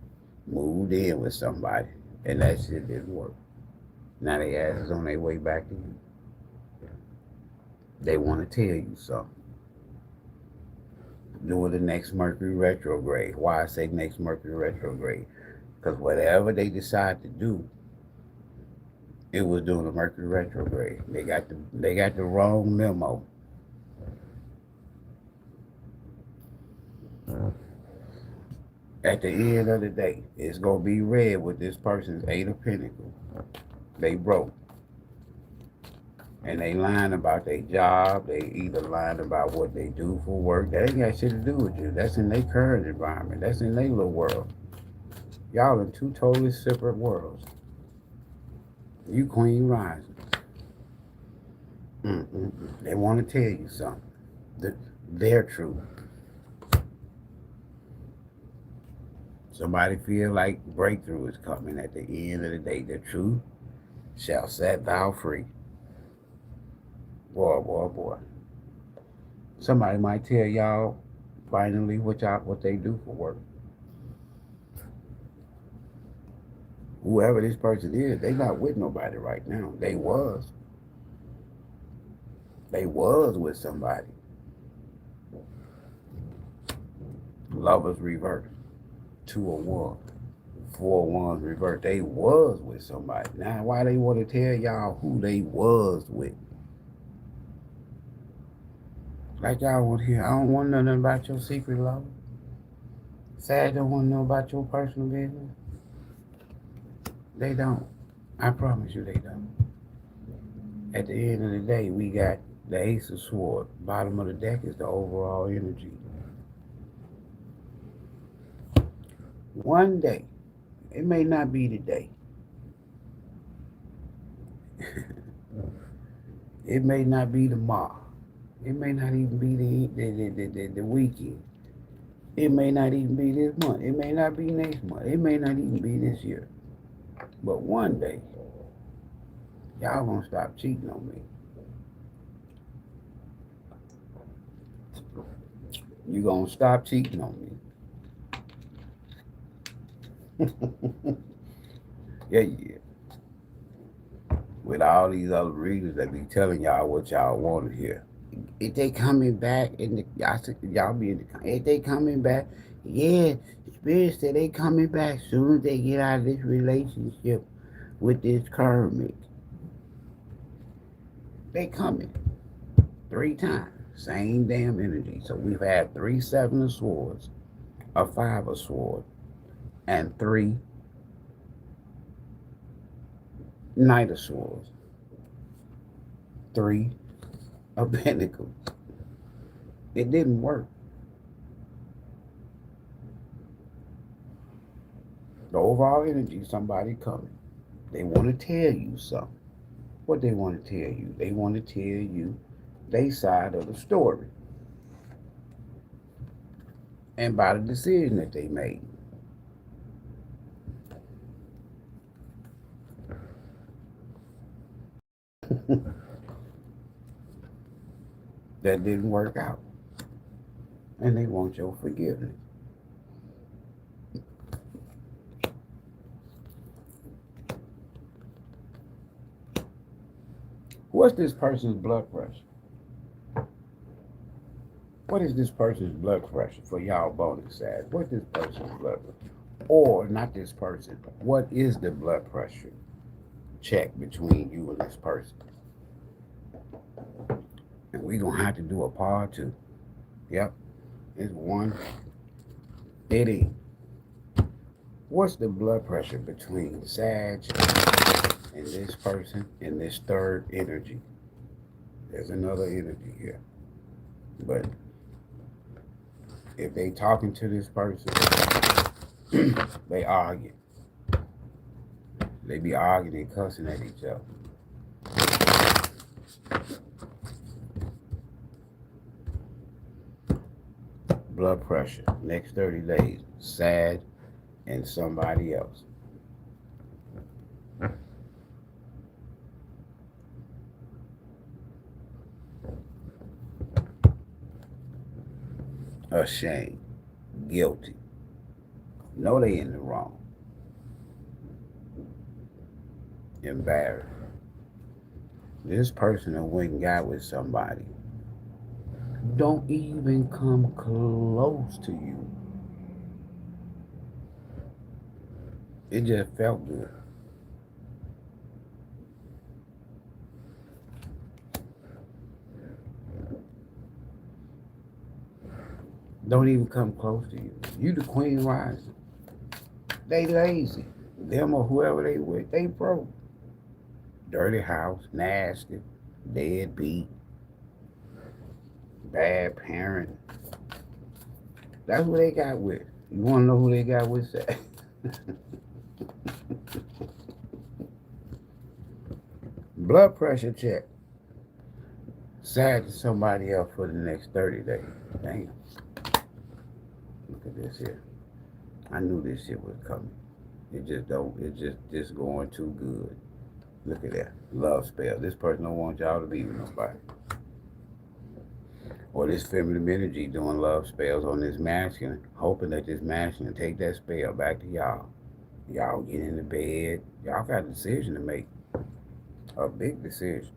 moved in with somebody, and that shit didn't work. Now they ass is on their way back to you. They want to tell you something. Doing the next Mercury retrograde. Why I say next Mercury retrograde? Because whatever they decide to do, it was doing a Mercury retrograde. They got the wrong memo. At the end of the day, it's gonna be read with this person's 8 of Pentacles. They broke. And they lying about their job. They either lying about what they do for work. That ain't got shit to do with you. That's in their current environment. That's in their little world. Y'all in 2 totally separate worlds. You Queen Rising. They want to tell you something. their truth. Somebody feel like breakthrough is coming at the end of the day. The truth shall set thou free. Boy, boy, boy. Somebody might tell y'all finally what they do for work. Whoever this person is, they not with nobody right now. They was. They was with somebody. Lovers reverse. 2 of 1. 4 of 1 reverse. They was with somebody. Now why they want to tell y'all who they was with? Like y'all want to hear, I don't want to know nothing about your secret love. Sad don't want to know about your personal business. They don't. I promise you they don't. At the end of the day, we got the Ace of Swords. Bottom of the deck is the overall energy. One day, it may not be today. It may not be tomorrow. It may not even be the weekend. It may not even be this month. It may not be next month. It may not even be this year. But one day, y'all gonna stop cheating on me. You gonna stop cheating on me. Yeah. With all these other readers that be telling y'all what y'all want to hear. If they coming back, y'all be in the, if they coming back, yeah, Spirit said they coming back soon as they get out of this relationship with this karmic. They coming 3 times, same damn energy. So we've had 3 7 of Swords, a 5 of Swords, and 3 Knight of Swords, 3 of Pentacles. It didn't work. The overall energy, somebody coming. They want to tell you something. What they want to tell you? They want to tell you their side of the story. And by the decision that they made. That didn't work out. And they want your forgiveness. What's this person's blood pressure? What is this person's blood pressure for y'all bonus side? What's this person's blood pressure? Or not this person. What is the blood pressure check between you and this person? And we're going to have to do a part 2. Yep. It's 180. What's the blood pressure between Sag and this person and this third energy? There's another energy here. But if they talking to this person, they argue. They be arguing and cussing at each other. Blood pressure, next 30 days, Sag and somebody else. Ashamed, guilty. Know they in the wrong. Embarrassed. This person that went and got with somebody don't even come close to you. It just felt good. Don't even come close to you. You the queen rising. They lazy. Them or whoever they with, they broke. Dirty house, nasty, deadbeat, bad parent. That's what they got with. You want to know who they got with that? Blood pressure check. Sad to somebody else for the next 30 days. Damn. Look at this here. I knew this shit was coming. It just don't, it's just going too good. Look at that. Love spell. This person don't want y'all to be with nobody. Or this feminine energy doing love spells on this masculine, hoping that this masculine take that spell back to y'all. Y'all get in the bed. Y'all got a decision to make. A big decision.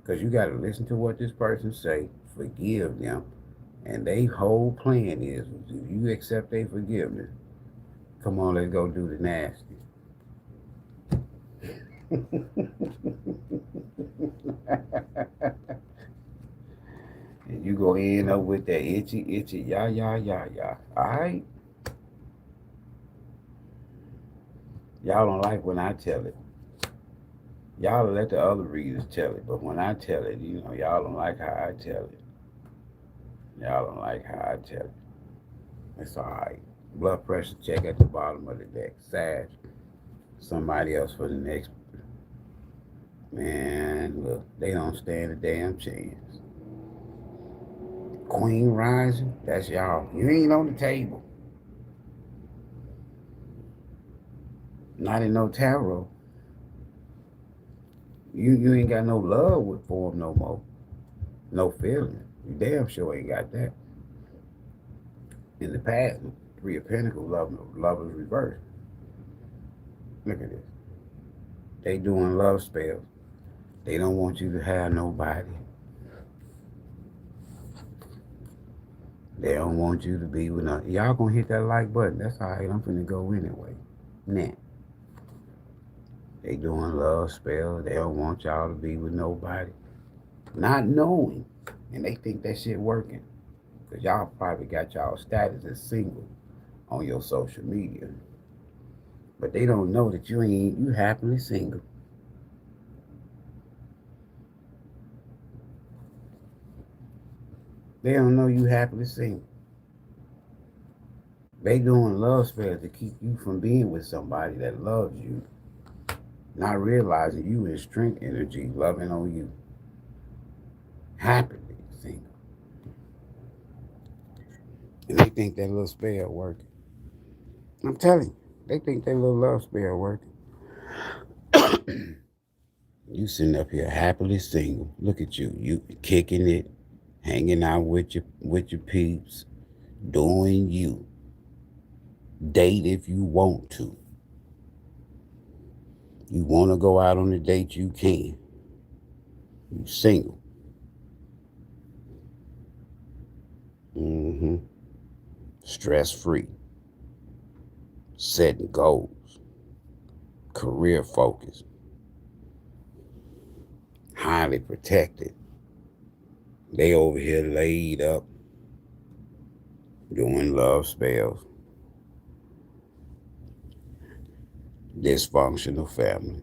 Because you got to listen to what this person say, forgive them, and they whole plan is, if you accept their forgiveness, come on, let's go do the nasty. And you go end up with that itchy, yah. Alright? Y'all don't like when I tell it. Y'all let the other readers tell it, but when I tell it, you know, y'all don't like how I tell it. Y'all don't like how I tell it. It's alright. Blood pressure check at the bottom of the deck. Sad. Somebody else for the next. Man, look, they don't stand a damn chance. Queen rising, that's y'all. You ain't on the table. Not in no tarot. You ain't got no love for them no more. No feeling. You damn sure ain't got that. In the past, Three of Pentacles, love is reversed. Look at this. They doing love spells. They don't want you to have nobody. They don't want you to be with none. Y'all gonna hit that like button. That's all right. I'm finna go anyway. Nah. They doing love spells. They don't want y'all to be with nobody. Not knowing. And they think that shit working. Because y'all probably got y'all status as single on your social media. But they don't know that you happily single. They don't know you happily single. They doing love spells to keep you from being with somebody that loves you. Not realizing you in strength energy, loving on you. Happily single. And they think that little spell working. I'm telling you, they think that little love spell working. You sitting up here happily single. Look at you. You kicking it, hanging out with your peeps, doing you. Date if you want to. You want to go out on a date, you can. You single. Stress-free. Setting goals. Career focused. Highly protected. They over here laid up. Doing love spells. Dysfunctional family.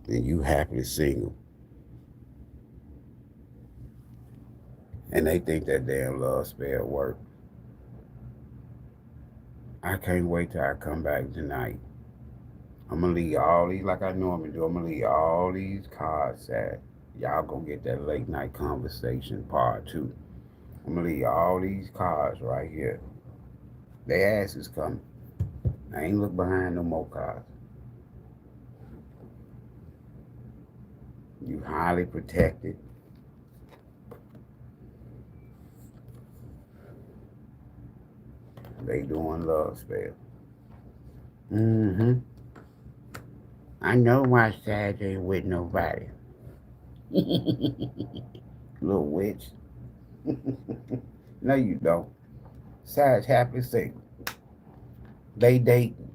And you happily single. And they think that damn love spell work. I can't wait till I come back tonight. I'm going to leave all these, like I normally do, I'm going to leave all these cards at. Y'all gonna get that late night conversation part 2. I'm going to leave all these cards right here. Their ass is coming. I ain't look behind no more cards. You highly protected. They doing love spell. I know why Sag ain't with nobody. Little witch. No, you don't. Sag happily single. They dating.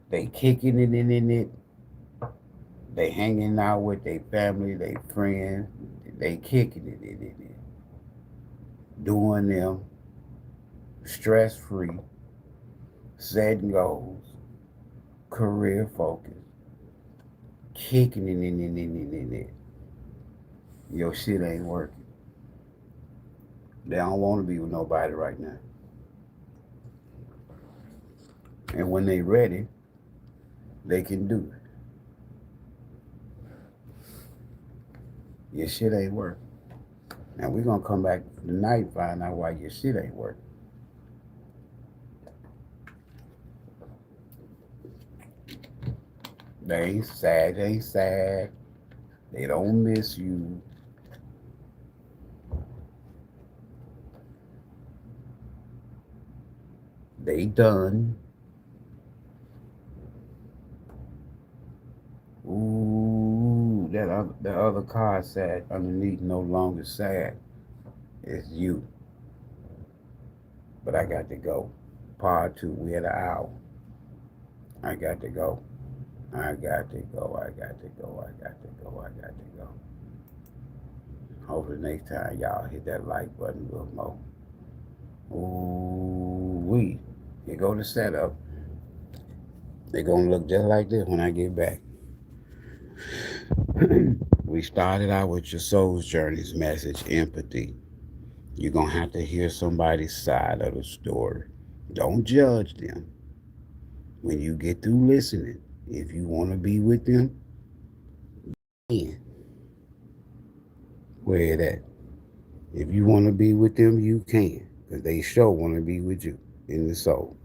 They kicking it in it. They hanging out with their family, their friends. They kicking it in it. Doing them. Stress-free. Setting goals. Career focus. Kicking it in it. Your shit ain't working. They don't want to be with nobody right now. And when they ready they can do it. Your shit ain't working. Now we're gonna come back tonight and find out why your shit ain't working. They ain't sad, they ain't sad. They don't miss you. They done. Ooh, that other card said underneath no longer sad. It's you. But I got to go. Part 2, we at an hour. I got to go. I got to go. I got to go. I got to go. I got to go. Hopefully next time y'all hit that like button a little more. Ooh, here go the setup. They're gonna look just like this when I get back. We started out with your soul's journey's message, empathy. You're gonna have to hear somebody's side of the story. Don't judge them. When you get through listening, if you want to be with them, then where it at? If you want to be with them, you can, because they sure want to be with you in the soul.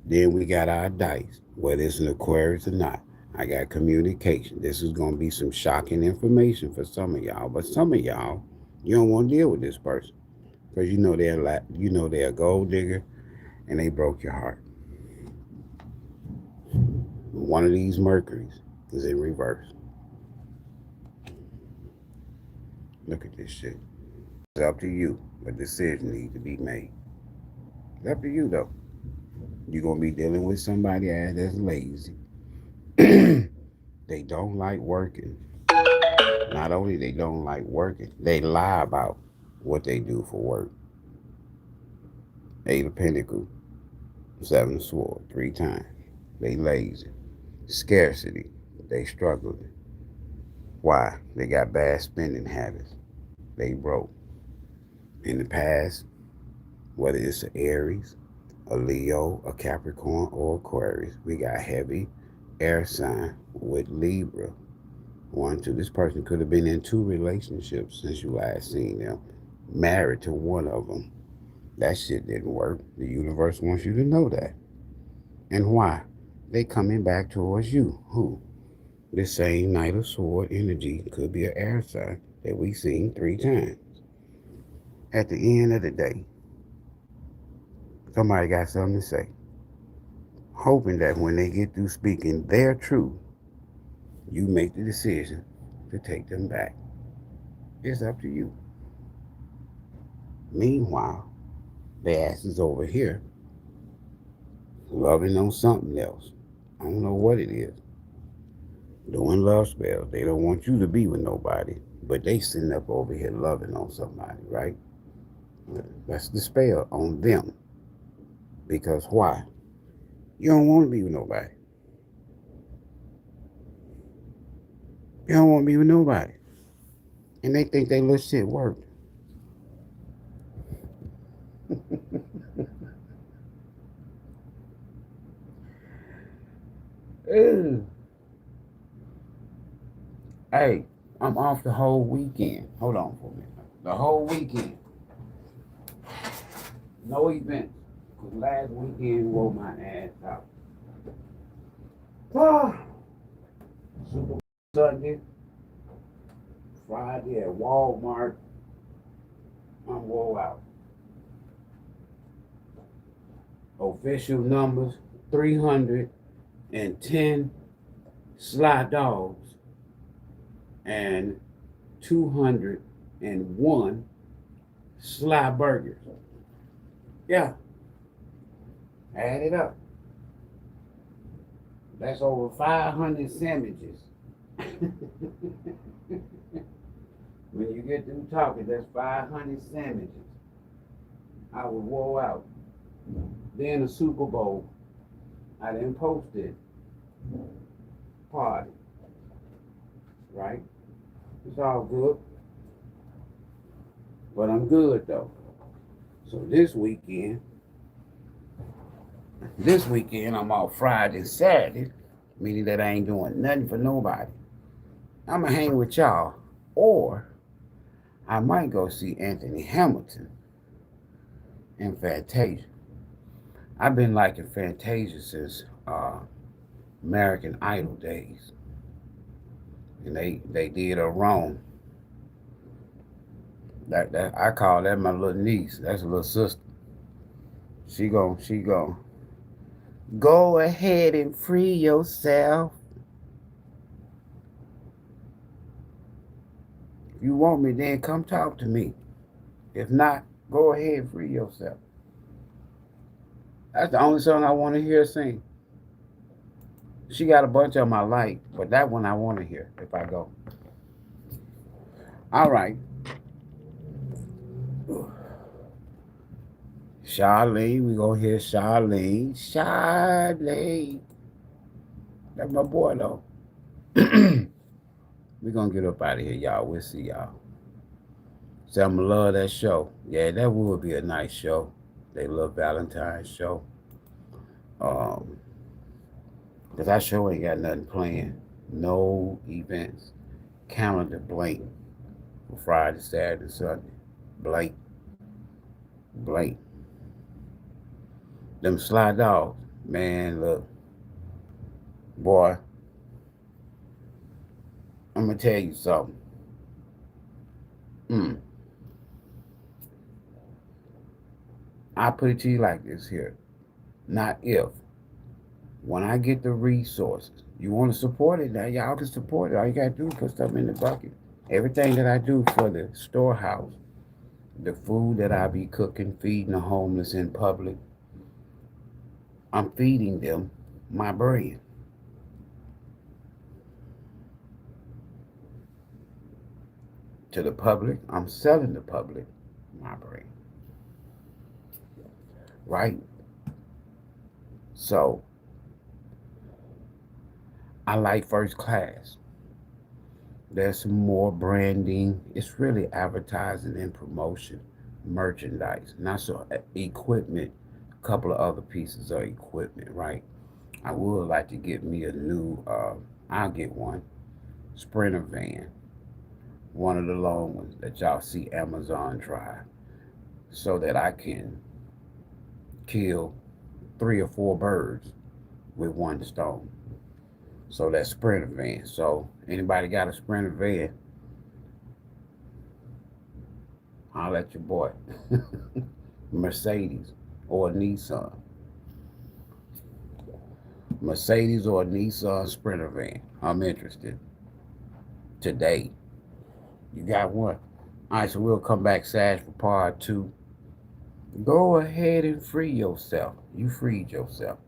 Then we got our dice, whether it's an Aquarius or not. I got communication. This is going to be some shocking information for some of y'all, but some of y'all, you don't want to deal with this person because you know they're a gold digger and they broke your heart. One of these Mercuries is in reverse. Look at this shit. It's up to you. A decision needs to be made. It's up to you though. You're going to be dealing with somebody that's lazy. They don't like working. Not only they don't like working, they lie about what they do for work. 8 of Pentacles, 7 of Swords, 3 times. They lazy. Scarcity, they struggling. Why? They got bad spending habits. They broke. In the past, whether it's an Aries, a Leo, a Capricorn, or Aquarius, we got heavy air sign with Libra. 1, 2. This person could have been in 2 relationships since you last seen them. Married to one of them. That shit didn't work. The universe wants you to know that. And why? They coming back towards you. Who? This same Knight of Sword energy could be an air sign that we seen 3 times. At the end of the day, somebody got something to say. Hoping that when they get through speaking their truth, you make the decision to take them back. It's up to you. Meanwhile, the ass is over here, loving on something else. I don't know what it is. Doing love spells. They don't want you to be with nobody, but they sitting up over here loving on somebody, right? That's the spell on them. Because why? You don't want to be with nobody. You don't want to be with nobody. And they think they little shit worked. Hey, I'm off the whole weekend. Hold on for a minute. The whole weekend. No events. Because last weekend wore my ass out. Super Sunday. Friday at Walmart. I'm wore out. Official numbers 310 sly dogs and 201 sly burgers. Yeah. Add it up. That's over 500 sandwiches. When you get through talking, that's 500 sandwiches. I was wore out. Then the Super Bowl, I didn't post it. Party. Right? It's all good. But I'm good though. So this weekend, This weekend, I'm off Friday and Saturday, meaning that I ain't doing nothing for nobody. I'm going to hang with y'all. Or I might go see Anthony Hamilton in Fantasia. I've been liking Fantasia since American Idol days. And they did her wrong. That I call that my little niece. That's a little sister. She gon' go ahead and free yourself. If you want me, then come talk to me. If not, go ahead and free yourself. That's the only song I want to hear sing. She got a bunch of them I like, but that one I want to hear if I go. All right. Charlene, we gonna hear Charlene. Charlene. That's my boy though. We gonna get up out of here, y'all. We'll see y'all. So I'm gonna love that show. Yeah, that would be a nice show. They love Valentine's show. Cause that show ain't got nothing planned. No events. Calendar blank for Friday, Saturday, Sunday. Blank. Blank. Them Sly Dogs, man, look. Boy, I'm gonna tell you something. I put it to you like this here. Not if. When I get the resources, you want to support it, now y'all can support it. All you gotta do is put stuff in the bucket. Everything that I do for the storehouse, the food that I be cooking, feeding the homeless in public, I'm feeding them my brand. To the public, I'm selling the public my brand. Right? So, I like First Class. There's some more branding. It's really advertising and promotion, merchandise, not so equipment, a couple of other pieces of equipment, right? I would like to get me a new, I'll get one, Sprinter van, one of the long ones that y'all see Amazon drive, so that I can kill 3 or 4 birds with one stone. So that Sprinter van. So anybody got a Sprinter van, I'll let your boy. Mercedes or a Nissan. Mercedes or a Nissan Sprinter van. I'm interested. Today. You got one. All right, so we'll come back, Sash, for part 2. Go ahead and free yourself. You freed yourself.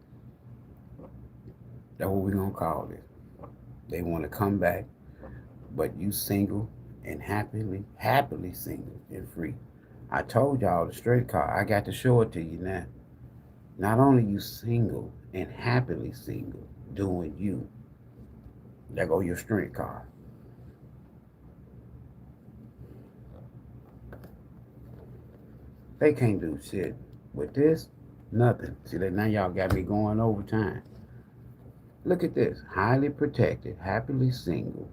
That's what we're going to call it. They want to come back, but you single and happily single and free. I told y'all the straight card. I got to show it to you now. Not only you single and happily single, doing you. There go your strength card. They can't do shit with this. Nothing. See that now y'all got me going overtime. Look at this. Highly protected, happily single,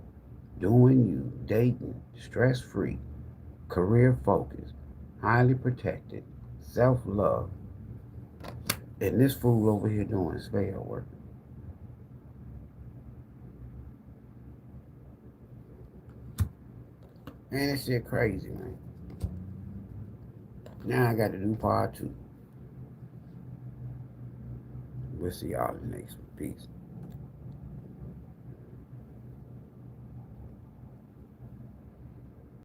doing you, dating, stress-free, career focused, highly protected, self-love. And this fool over here doing spell work. Man, this shit crazy, man. Now I got to do part 2. We'll see y'all in the next one. Peace.